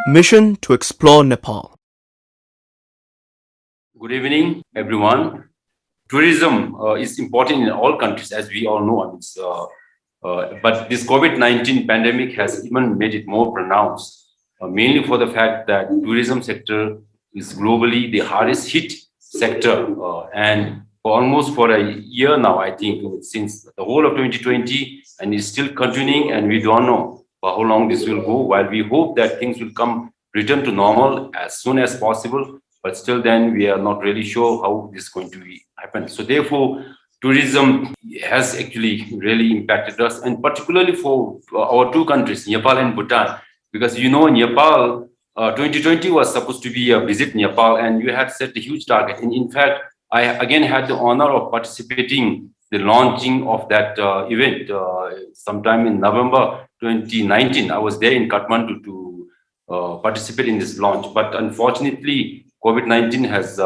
Mission to explore Nepal. Good evening, everyone. Tourism is important in all countries, as we all know. But this COVID-19 pandemic has even made it more pronounced, mainly for the fact that tourism sector is globally the hardest hit sector, and for almost for a year now, I think, since the whole of 2020, and is still continuing, and we don't know for how long this will go. While we hope that things will return to normal as soon as possible, but still then we are not really sure how this is going to happen. So therefore, tourism has actually really impacted us, and particularly for our two countries, Nepal and Bhutan, because Nepal, 2020 was supposed to be a visit Nepal, and you had set a huge target. And in fact, I again had the honor of participating the launching of that event sometime in November 2019. I was there in Kathmandu to participate in this launch, but unfortunately, COVID-19 has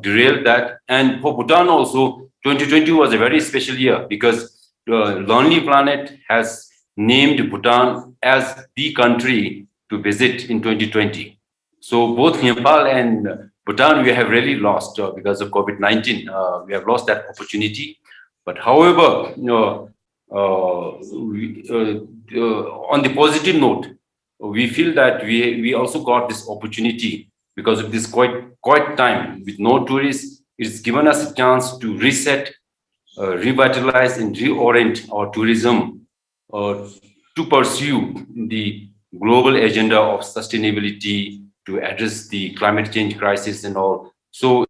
derailed that. And for Bhutan also, 2020 was a very special year because Lonely Planet has named Bhutan as the country to visit in 2020. So both Nepal and Bhutan, we have really lost because of COVID-19. We have lost that opportunity. But however, on the positive note, we feel that we also got this opportunity because of this quite time with no tourists. It's given us a chance to reset, revitalize, and reorient our tourism to pursue the global agenda of sustainability, to address the climate change crisis and all. So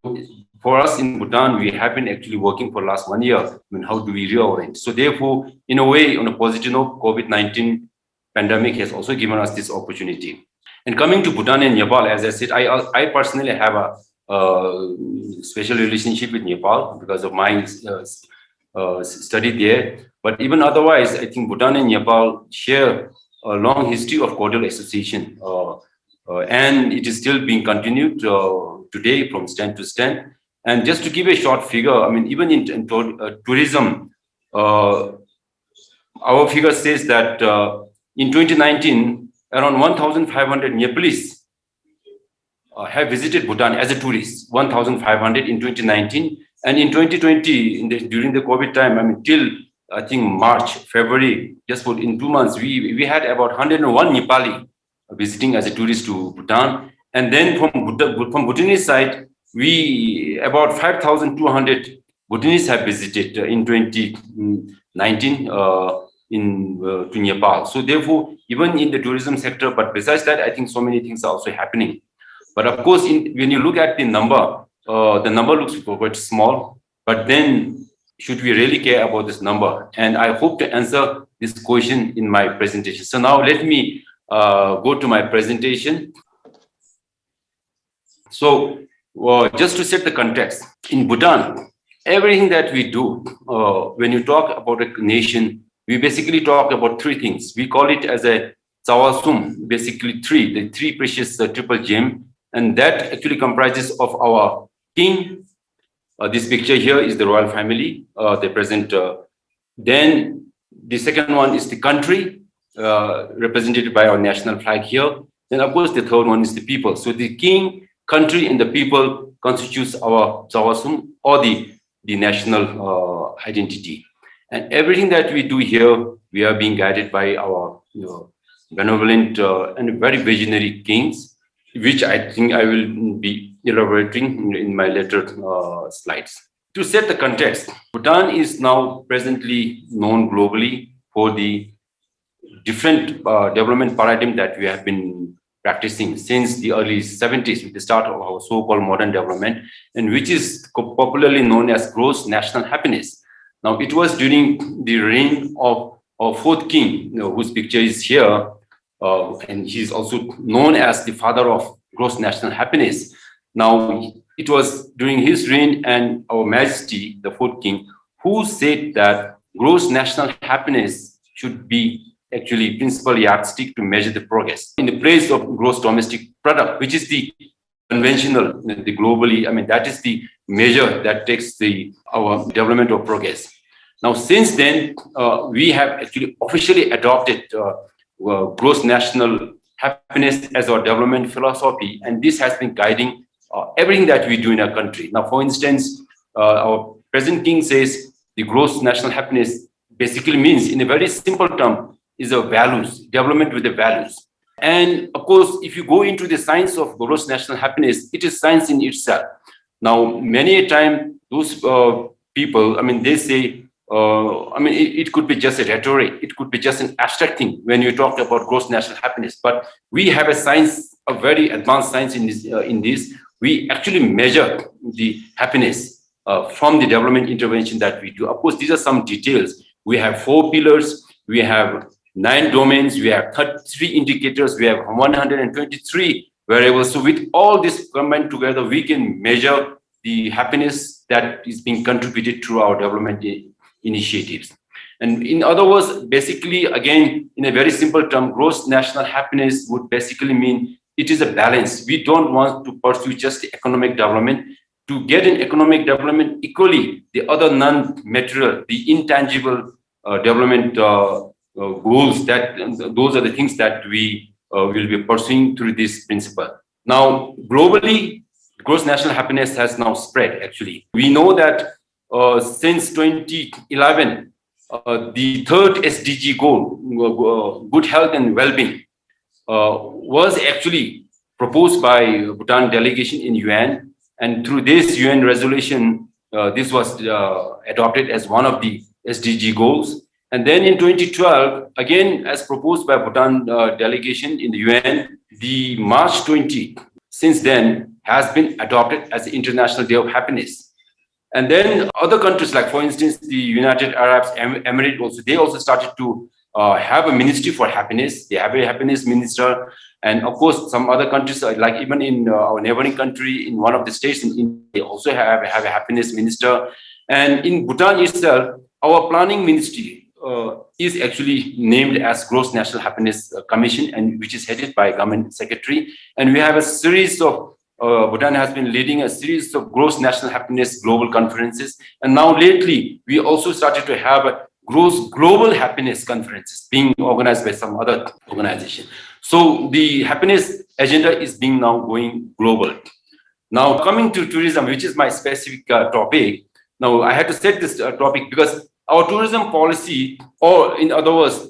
for us in Bhutan, we have been actually working for the last 1 year. I mean, how do we reorient? So therefore, in a way, on a positive note, COVID-19 pandemic has also given us this opportunity. And coming to Bhutan and Nepal, as I said, I personally have a special relationship with Nepal because of my study there. But even otherwise, I think Bhutan and Nepal share a long history of cordial association. And it is still being continued today from stand to stand. And just to give a short figure, I mean, even in tourism, our figure says that in 2019, around 1,500 Nepalese have visited Bhutan as a tourist, 1,500 in 2019. And in 2020, during the COVID time, I mean, till I think March, February, just in 2 months, we had about 101 Nepali visiting as a tourist to Bhutan. And then from Bhutanese side, about 5,200 Bhutanese have visited in 2019 to Nepal. So therefore, even in the tourism sector, but besides that, I think so many things are also happening. But of course, when you look at the number looks quite small. But then, should we really care about this number? And I hope to answer this question in my presentation. So now let me go to my presentation. So just to set the context, in Bhutan, everything that we do, when you talk about a nation, we basically talk about three things. We call it as a Tsawasum, basically the three precious triple gem. And that actually comprises of our king. This picture here is the royal family, they present. Then the second one is the country, represented by our national flag here. Then of course the third one is the people. So the king, country, and the people constitutes our Tsawasum, or the national identity. And everything that we do here, we are being guided by our benevolent and very visionary kings, which I think I will be elaborating in my later slides. To set the context, Bhutan is now presently known globally for the different development paradigm that we have been practicing since the early 70s with the start of our so-called modern development, and which is popularly known as gross national happiness. Now, it was during the reign of our fourth king, whose picture is here, and he's also known as the father of gross national happiness. Now, it was during his reign and our Majesty, the fourth king, who said that gross national happiness should be actually principal yardstick to measure the progress in the place of gross domestic product, which is the conventional, the globally, I mean, that is the measure that takes our development of progress. Now, since then, we have actually officially adopted gross national happiness as our development philosophy, and this has been guiding everything that we do in our country. Now, for instance, our present king says the gross national happiness basically means, in a very simple term, is a values, development with the values. And of course, if you go into the science of gross national happiness, it is science in itself. Now, many a time, those people, I mean, they say, it could be just a rhetoric, it could be just an abstract thing when you talk about gross national happiness. But we have a science, a very advanced science in this. We actually measure the happiness from the development intervention that we do. Of course, these are some details. We have 4 pillars, we have 9 domains, we have 33 indicators, we have 123 variables. So with all this combined together, we can measure the happiness that is being contributed through our development initiatives. And in other words, basically, again, in a very simple term, gross national happiness would basically mean it is a balance. We don't want to pursue just the economic development. To get an economic development, equally, the other non-material, the intangible development goals, those are the things that we will be pursuing through this principle. Now, globally, gross national happiness has now spread, actually. We know that since 2011, the third SDG goal, good health and well-being, was actually proposed by Bhutan delegation in UN. And through this UN resolution, this was adopted as one of the SDG goals. And then in 2012, again, as proposed by Bhutan delegation in the UN, the March 20, since then, has been adopted as the International Day of Happiness. And then other countries, like for instance, the United Arab Emirates, also, they also started to have a ministry for happiness. They have a happiness minister. And of course, some other countries, like even in our neighboring country, in one of the states in India, they also have a happiness minister. And in Bhutan itself, our planning ministry is actually named as Gross National Happiness Commission, and which is headed by a government secretary. And we have a series of, Bhutan has been leading a series of Gross National Happiness global conferences. And now lately, we also started to have a Gross Global Happiness conferences being organized by some other organization. So the happiness agenda is being now going global. Now coming to tourism, which is my specific topic. Now I had to set this topic because our tourism policy, or in other words,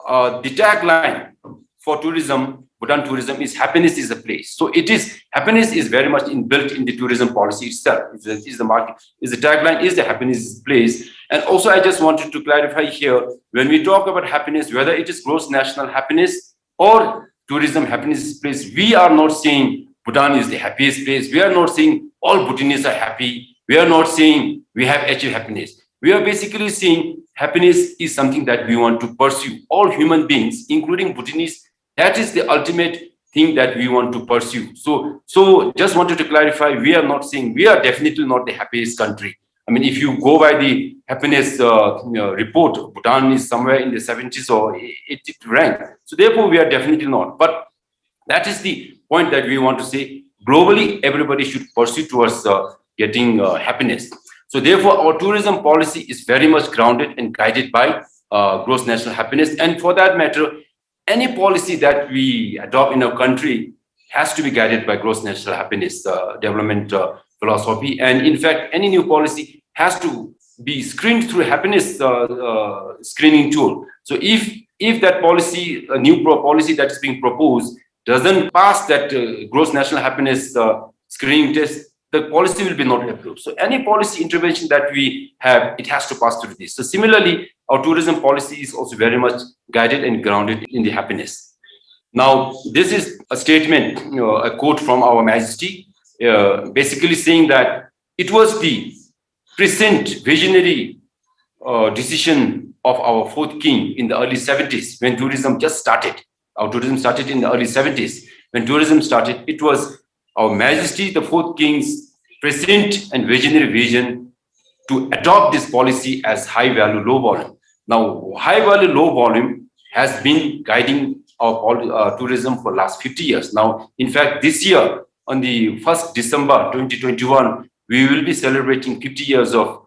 the tagline for tourism, Bhutan tourism, is happiness is a place. So it is, happiness is very much inbuilt in the tourism policy itself. Is the market, is the tagline, is the happiness is a place. And also I just wanted to clarify here, when we talk about happiness, whether it is gross national happiness or tourism happiness is a place, we are not saying Bhutan is the happiest place. We are not saying all Bhutanese are happy. We are not saying we have achieved happiness. We are basically saying happiness is something that we want to pursue. All human beings, including Bhutanese, that is the ultimate thing that we want to pursue. So just wanted to clarify, we are not saying, we are definitely not the happiest country. I mean, if you go by the happiness report, Bhutan is somewhere in the 70s or 80th rank. So therefore, we are definitely not. But that is the point that we want to say. Globally, everybody should pursue towards getting happiness. So therefore, our tourism policy is very much grounded and guided by gross national happiness. And for that matter, any policy that we adopt in our country has to be guided by gross national happiness development philosophy. And in fact, any new policy has to be screened through happiness screening tool. So if that policy, a new policy that is being proposed, doesn't pass that gross national happiness screening test, the policy will be not approved. So any policy intervention that we have, it has to pass through this. So similarly, our tourism policy is also very much guided and grounded in the happiness. Now, this is a statement, a quote from Our Majesty, basically saying that it was the prescient visionary decision of our fourth king in the early 70s when tourism just started. Our tourism started in the early 70s. When tourism started, it was Our Majesty, the fourth king's prescient and visionary vision to adopt this policy as high value, low volume. Now, high value, low volume has been guiding our tourism for the last 50 years. Now, in fact, this year, on the 1st December 2021, we will be celebrating 50 years of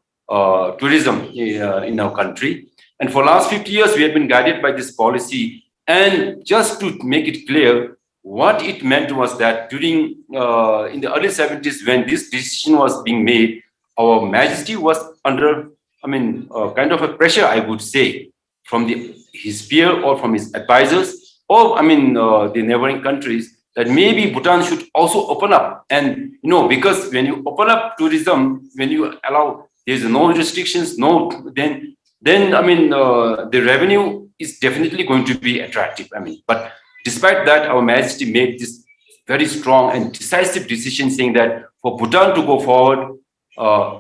tourism in our country. And for the last 50 years, we have been guided by this policy And just to make it clear, what it meant was that during in the early 70s, when this decision was being made, our Majesty was under, kind of a pressure, I would say, from his peer or from his advisors, or the neighboring countries, that maybe Bhutan should also open up. And because when you open up tourism, when you allow, there's no restrictions, no, then the revenue is definitely going to be attractive. But despite that, our Majesty made this very strong and decisive decision, saying that for Bhutan to go forward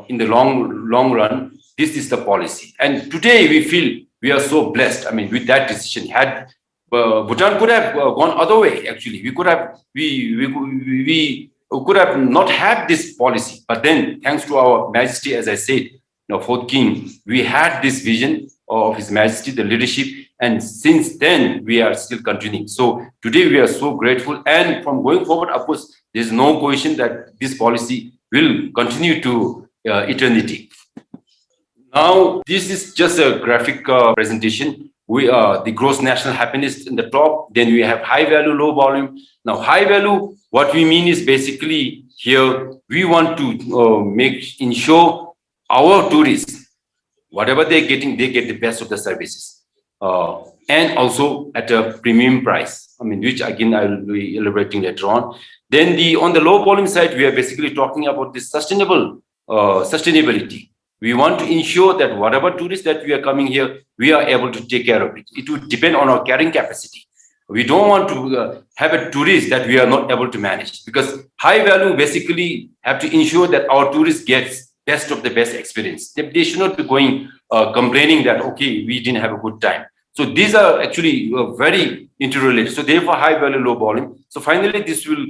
in the long run, this is the policy. And today we feel we are so blessed. With that decision, had Bhutan could have gone other way. Actually, we could have not had this policy. But then, thanks to our Majesty, as I said, fourth king, we had this vision of His Majesty, the leadership, and since then we are still continuing. So today we are so grateful, and from going forward, of course, there's no question that this policy will continue to eternity. Now, this is just a graphic presentation. We are the gross national happiness in the top. Then we have high value, low volume. Now, high value, what we mean is basically here we want to ensure our tourists, whatever they're getting, they get the best of the services, and also at a premium price. Which again I will be elaborating later on. Then on the low volume side, we are basically talking about the sustainability. We want to ensure that whatever tourists that we are coming here, we are able to take care of it. It would depend on our carrying capacity. We don't want to have a tourist that we are not able to manage, because high value basically have to ensure that our tourists gets best of the best experience. They should not be going complaining that, okay, we didn't have a good time. So these are actually very interrelated. So therefore, high value, low volume. So finally, this will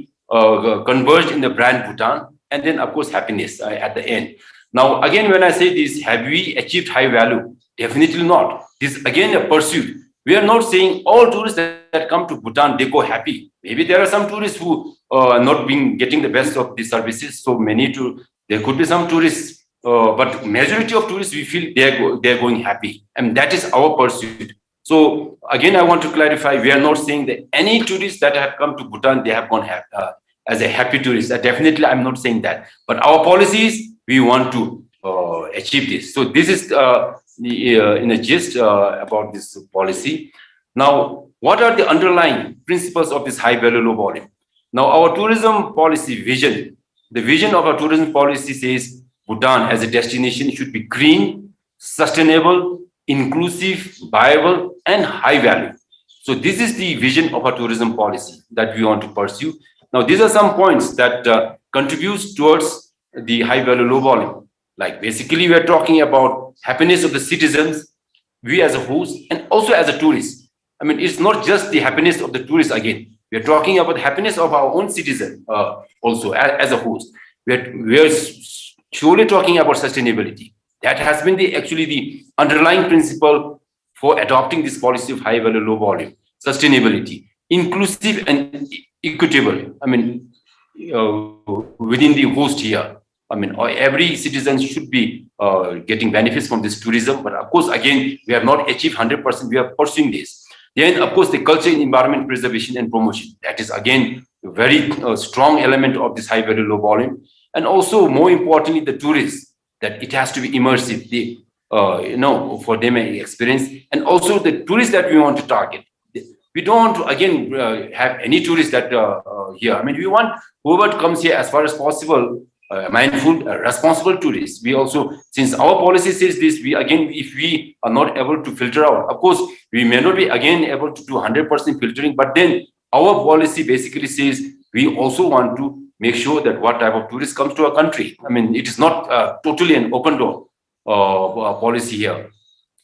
converge in the brand Bhutan, and then of course happiness at the end. Now, again, when I say this, have we achieved high value? Definitely not. This is again a pursuit. We are not saying all tourists that come to Bhutan, they go happy. Maybe there are some tourists who are not getting the best of the services. So there could be some tourists, but majority of tourists, we feel they're going happy. And that is our pursuit. So again, I want to clarify, we are not saying that any tourists that have come to Bhutan, they have gone as a happy tourist. Definitely, I'm not saying that. But our policies, we want to achieve this. So this is in a gist about this policy. Now, what are the underlying principles of this high value, low volume? Now, our tourism policy vision, the vision of our tourism policy says Bhutan as a destination should be green, sustainable, inclusive, viable, and high value. So this is the vision of our tourism policy that we want to pursue. Now, these are some points that contributes towards the high value, low volume. Like basically, we are talking about happiness of the citizens, we as a host, and also as a tourist. It's not just the happiness of the tourist again. We are talking about happiness of our own citizen also as a host. We are surely talking about sustainability. That has been actually the underlying principle for adopting this policy of high value, low volume. Sustainability, inclusive and equitable. Within the host here. Every citizen should be getting benefits from this tourism. But of course, again, we have not achieved 100%. We are pursuing this. Then, of course, the culture and environment preservation and promotion. That is, again, a very strong element of this high value, low volume. And also, more importantly, the tourists, that it has to be immersive, for them experience. And also the tourists that we want to target. We don't want to, again, have any tourists that here. We want whoever comes here as far as possible, mindful, responsible tourists. We also, since our policy says this, if we are not able to filter out, of course, we may not be again able to do 100% filtering, but then our policy basically says we also want to make sure that what type of tourist comes to our country. It is not totally an open door policy here.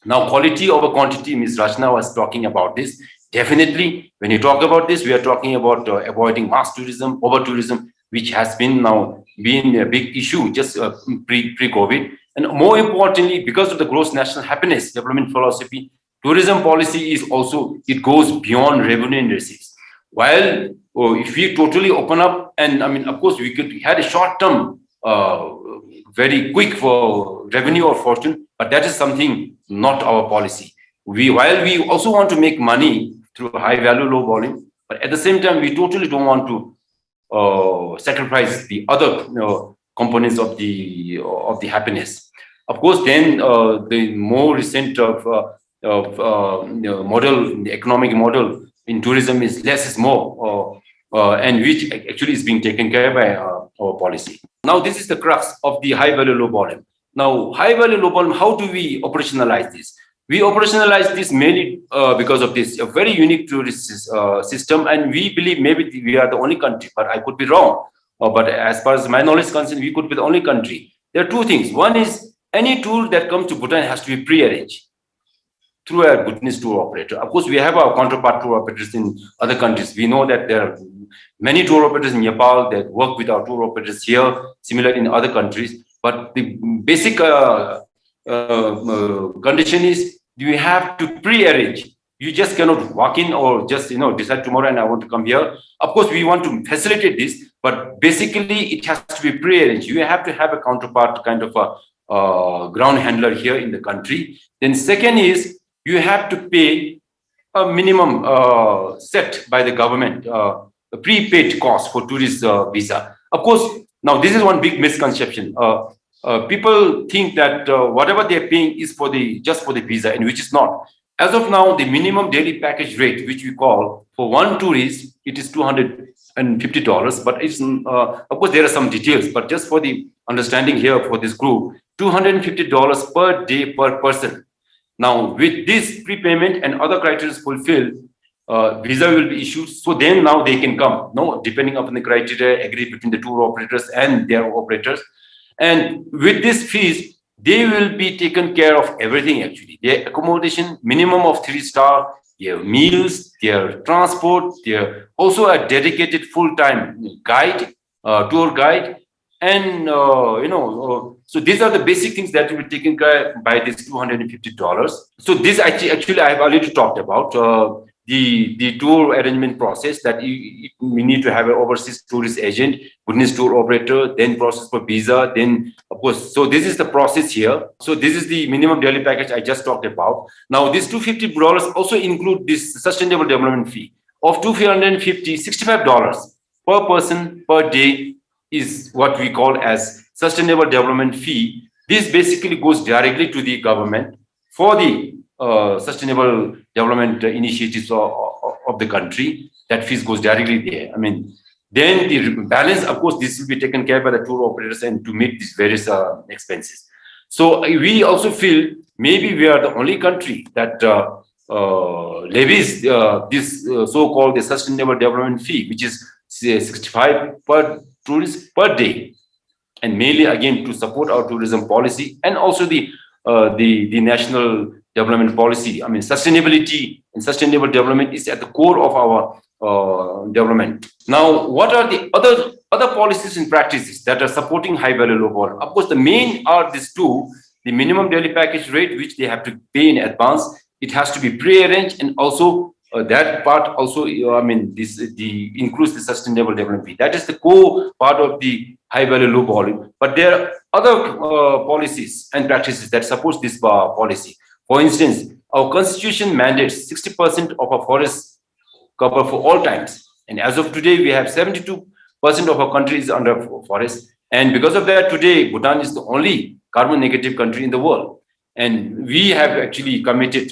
Now, quality over quantity, Ms. Rachna was talking about this. Definitely, when you talk about this, we are talking about avoiding mass tourism, over tourism, which has been now been a big issue just pre-COVID. And more importantly, because of the gross national happiness development philosophy, tourism policy is also, it goes beyond revenue and receipts. While if we totally open up, and of course, we could had a short-term, very quick for revenue or fortune, but that is something not our policy. While we also want to make money through high value, low volume. But at the same time, we totally don't want to sacrifice the other components of the happiness. Of course, then the more recent model, the economic model in tourism is less is more, and which actually is being taken care by our policy. Now, this is the crux of the high value, low volume. Now, high value, low volume, how do we operationalize this? We operationalize this mainly because of this a very unique tourist system, and we believe maybe we are the only country, but I could be wrong. But as far as my knowledge is concerned, we could be the only country. There are two things. One is any tour that comes to Bhutan has to be pre-arranged through a Bhutanese tour operator. Of course, we have our counterpart tour operators in other countries. We know that there are many tour operators in Nepal that work with our tour operators here, similar in other countries. But the basic condition is you have to pre-arrange. You just cannot walk in or just decide tomorrow and I want to come here. Of course, we want to facilitate this, but basically it has to be pre-arranged. You have to have a counterpart kind of a ground handler here in the country. Then second is you have to pay a minimum set by the government, a prepaid cost for tourist visa. Of course, now this is one big misconception. People think that whatever they're paying is just for the visa, and which is not. As of now, the minimum daily package rate, which we call for one tourist, it is $250. But it's of course there are some details, but just for the understanding here for this group, $250 per day per person. Now, with this prepayment and other criteria fulfilled, visa will be issued. So then now they can come. No, depending upon the criteria agreed between the tour operators and their operators. And with this fees, they will be taken care of everything actually. Their accommodation, minimum of 3-star, their meals, their transport, their also a dedicated full-time guide, tour guide. And, so these are the basic things that will be taken care by this $250. So this actually I have already talked about. The tour arrangement process that we need to have an overseas tourist agent, Bhutanese tour operator, then process for visa, then of course. So this is the process here. So this is the minimum daily package I just talked about. Now this $250 also include this sustainable development fee of $65 per person per day is what we call as sustainable development fee. This basically goes directly to the government for the sustainable development initiatives of the country. That fees goes directly there. I mean, then the balance, of course, this will be taken care by the tour operators and to meet these various expenses. So we also feel maybe we are the only country that levies this so-called the sustainable development fee, which is 65 per tourist per day, and mainly again to support our tourism policy and also the national development policy. I mean, sustainability and sustainable development is at the core of our development. Now, what are the other policies and practices that are supporting high value low volume? Of course, the main are these two: the minimum daily package rate, which they have to pay in advance. It has to be pre-arranged, and also that part also, this includes the sustainable development fee. That is the core part of the high value low volume. But there are other policies and practices that supports this policy. For instance, our constitution mandates 60% of our forest cover for all times. And as of today, we have 72% of our country is under forest. And because of that, today, Bhutan is the only carbon negative country in the world. And we have actually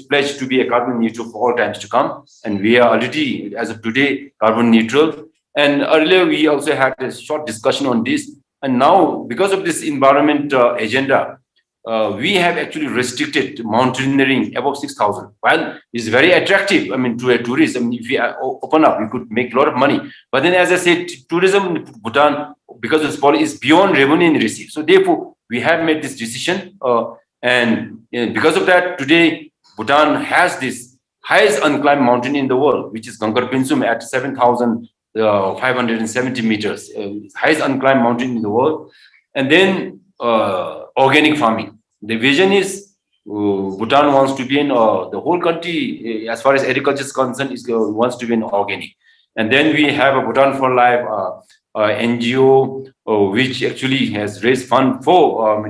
pledged to be a carbon neutral for all times to come. And we are already, as of today, carbon neutral. And earlier, we also had a short discussion on this. And now, because of this environment agenda, we have actually restricted mountaineering above 6,000. While it's very attractive, to a tourist. If we open up, we could make a lot of money. But then, as I said, tourism in Bhutan, because of this policy, is beyond revenue and receipt. So therefore, we have made this decision. And because of that, today, Bhutan has this highest unclimbed mountain in the world, which is Gangkar Pinsum at 7,570 meters. Highest unclimbed mountain in the world. And then organic farming. The vision is Bhutan wants to be in the whole country, as far as agriculture is concerned, wants to be in organic. And then we have a Bhutan for Life NGO, which actually has raised fund for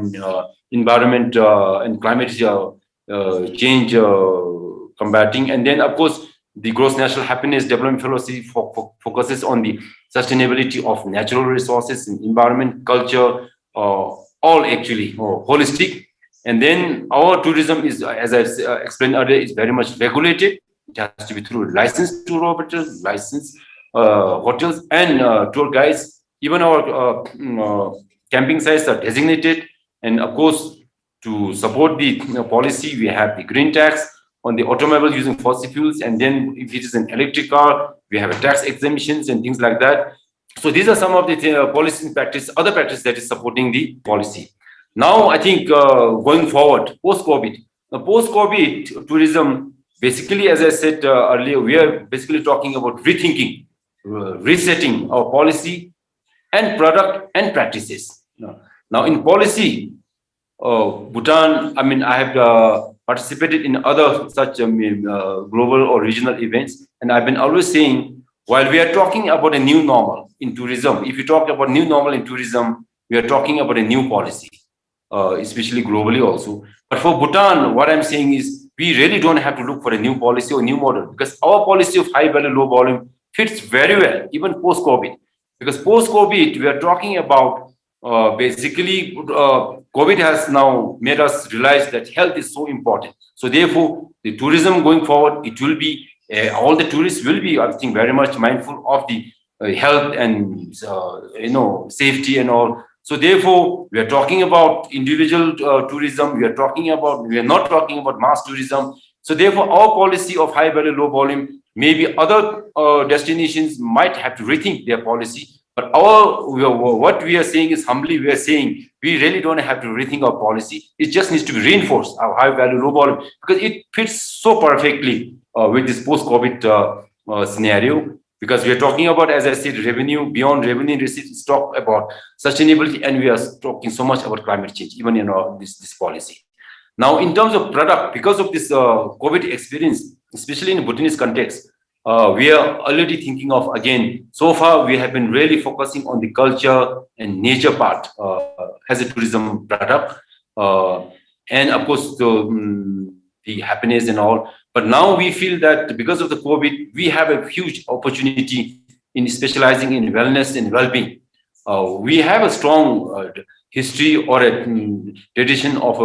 environment and climate change combating. And then, of course, The gross national happiness development philosophy focuses on the sustainability of natural resources, environment, culture, all actually holistic. And then our tourism is, as I explained earlier, is very much regulated. It has to be through licensed tour operators, licensed hotels, and tour guides. Even our camping sites are designated. And of course, to support the policy, we have the green tax on the automobile using fossil fuels. And then if it is an electric car, we have a tax exemptions and things like that. So these are some of the policy and practice, other practice that is supporting the policy. Now, I think going forward, post-COVID, post-COVID tourism, basically, as I said earlier, we are basically talking about rethinking, resetting our policy and product and practices. Now, in policy, Bhutan, I mean, I have participated in other such global or regional events, and I've been always saying, while we are talking about a new normal in tourism, if you talk about new normal in tourism, we are talking about a new policy, especially globally also. But for Bhutan, what I'm saying is, we really don't have to look for a new policy or new model, because our policy of high value, low volume fits very well, even post-COVID. Because post-COVID, we are talking about basically COVID has now made us realize that health is so important. So therefore, the tourism going forward, it will be, all the tourists will be, I think, very much mindful of the health and, safety and all. So therefore, we are talking about individual tourism. We are not talking about mass tourism. So therefore, our policy of high value, low volume, maybe other destinations might have to rethink their policy. But what we are saying is, humbly, we are saying we really don't have to rethink our policy. It just needs to be reinforced, our high value, low volume, because it fits so perfectly with this post-COVID scenario. Because we are talking about, as I said, revenue, beyond revenue receipts, talk about sustainability, and we are talking so much about climate change, even in this policy. Now, in terms of product, because of this COVID experience, especially in Bhutanese context, we are already thinking of, again, so far we have been really focusing on the culture and nature part as a tourism product. And of course, the happiness and all. But now we feel that because of the COVID, we have a huge opportunity in specializing in wellness and well-being. We have a strong history or a tradition of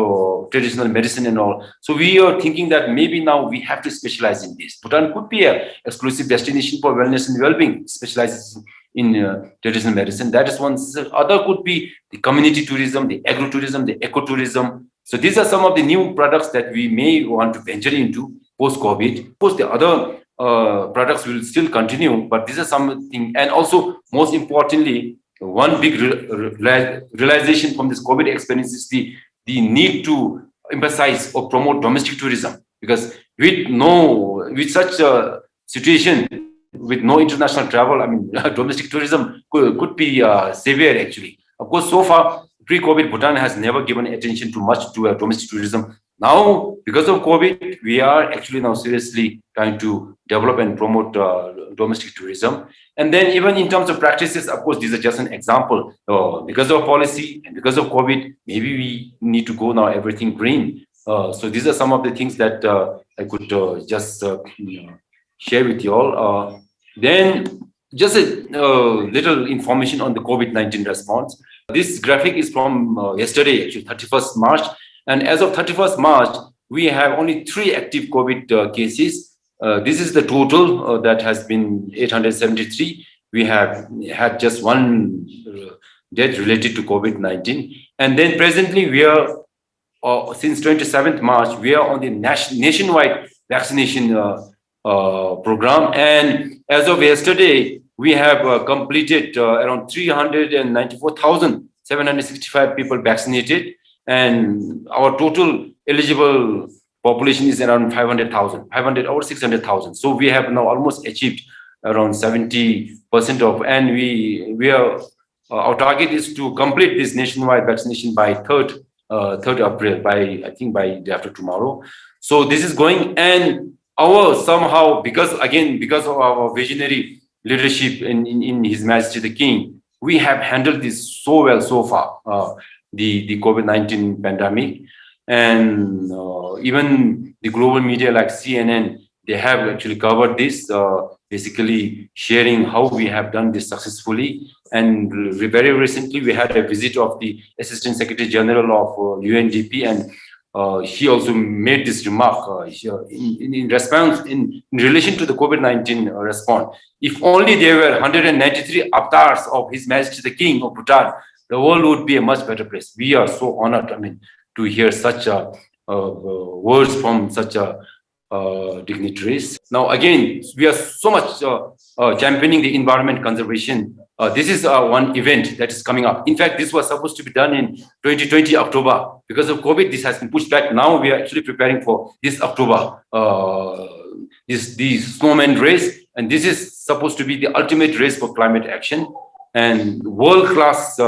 traditional medicine and all. So we are thinking that maybe now we have to specialize in this. Bhutan could be an exclusive destination for wellness and well-being, specializes in traditional medicine. That is one. Other could be the community tourism, the agro-tourism, the eco-tourism. So these are some of the new products that we may want to venture into post-COVID. Of course, the other products will still continue, but this is something. And also, most importantly, one big realization from this COVID experience is the need to emphasize or promote domestic tourism, because with such a situation, with no international travel, I mean, domestic tourism could be severe actually. Of course, so far, pre-COVID, Bhutan has never given attention to domestic tourism. Now, because of COVID, we are actually now seriously trying to develop and promote domestic tourism. And then even in terms of practices, of course, these are just an example. Because of policy and because of COVID, maybe we need to go now everything green. So these are some of the things that I could just share with you all. Then just a little information on the COVID-19 response. This graphic is from yesterday, actually 31st March. And as of 31st March, we have only 3 active COVID cases. This is the total that has been 873. We have had just 1 death related to COVID-19. And then presently we are, since 27th March, we are on the nationwide vaccination program. And as of yesterday, we have completed around 394,765 people vaccinated. And our total eligible population is around 500,000, 500 or 600,000. So we have now almost achieved around 70% of, and we are, our target is to complete this nationwide vaccination by 3rd April, I think by day after tomorrow. So this is going, and somehow, because of our visionary leadership in His Majesty the King, we have handled this so well so far. The COVID-19 pandemic, and even the global media like CNN, They have actually covered this, basically sharing how we have done this successfully. And very recently, we had a visit of the Assistant Secretary General of UNDP, and he also made this remark in response, in relation to the COVID-19 response. If only there were 193 avatars of His Majesty the King of Bhutan, the world would be a much better place. We are so honored, to hear such words from such dignitaries. Now, again, we are so much championing the environment conservation. This is one event that is coming up. In fact, this was supposed to be done in 2020 October. Because of COVID, this has been pushed back. Now we are actually preparing for this October, the snowman race. And this is supposed to be the ultimate race for climate action. And world-class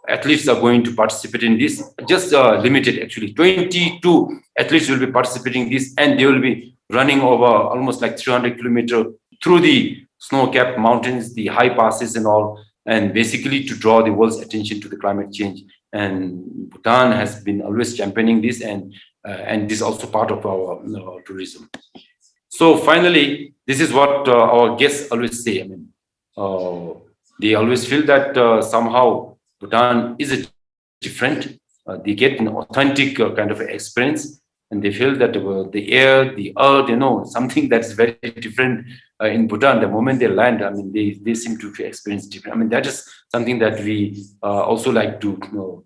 athletes are going to participate in this. Just limited, actually. 22 athletes will be participating in this, and they will be running over almost like 300 kilometers through the snow-capped mountains, the high passes and all, and basically to draw the world's attention to the climate change. And Bhutan has been always championing this, and this is also part of our tourism. So finally, this is what our guests always say. They always feel that somehow Bhutan is different. They get an authentic kind of experience, and they feel that the air, the earth, something that's very different in Bhutan. The moment they land, they seem to experience different. That is something that we also like to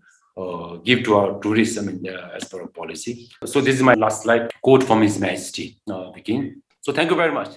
give to our tourists, as per our policy. So this is my last slide, quote from His Majesty the King. So thank you very much.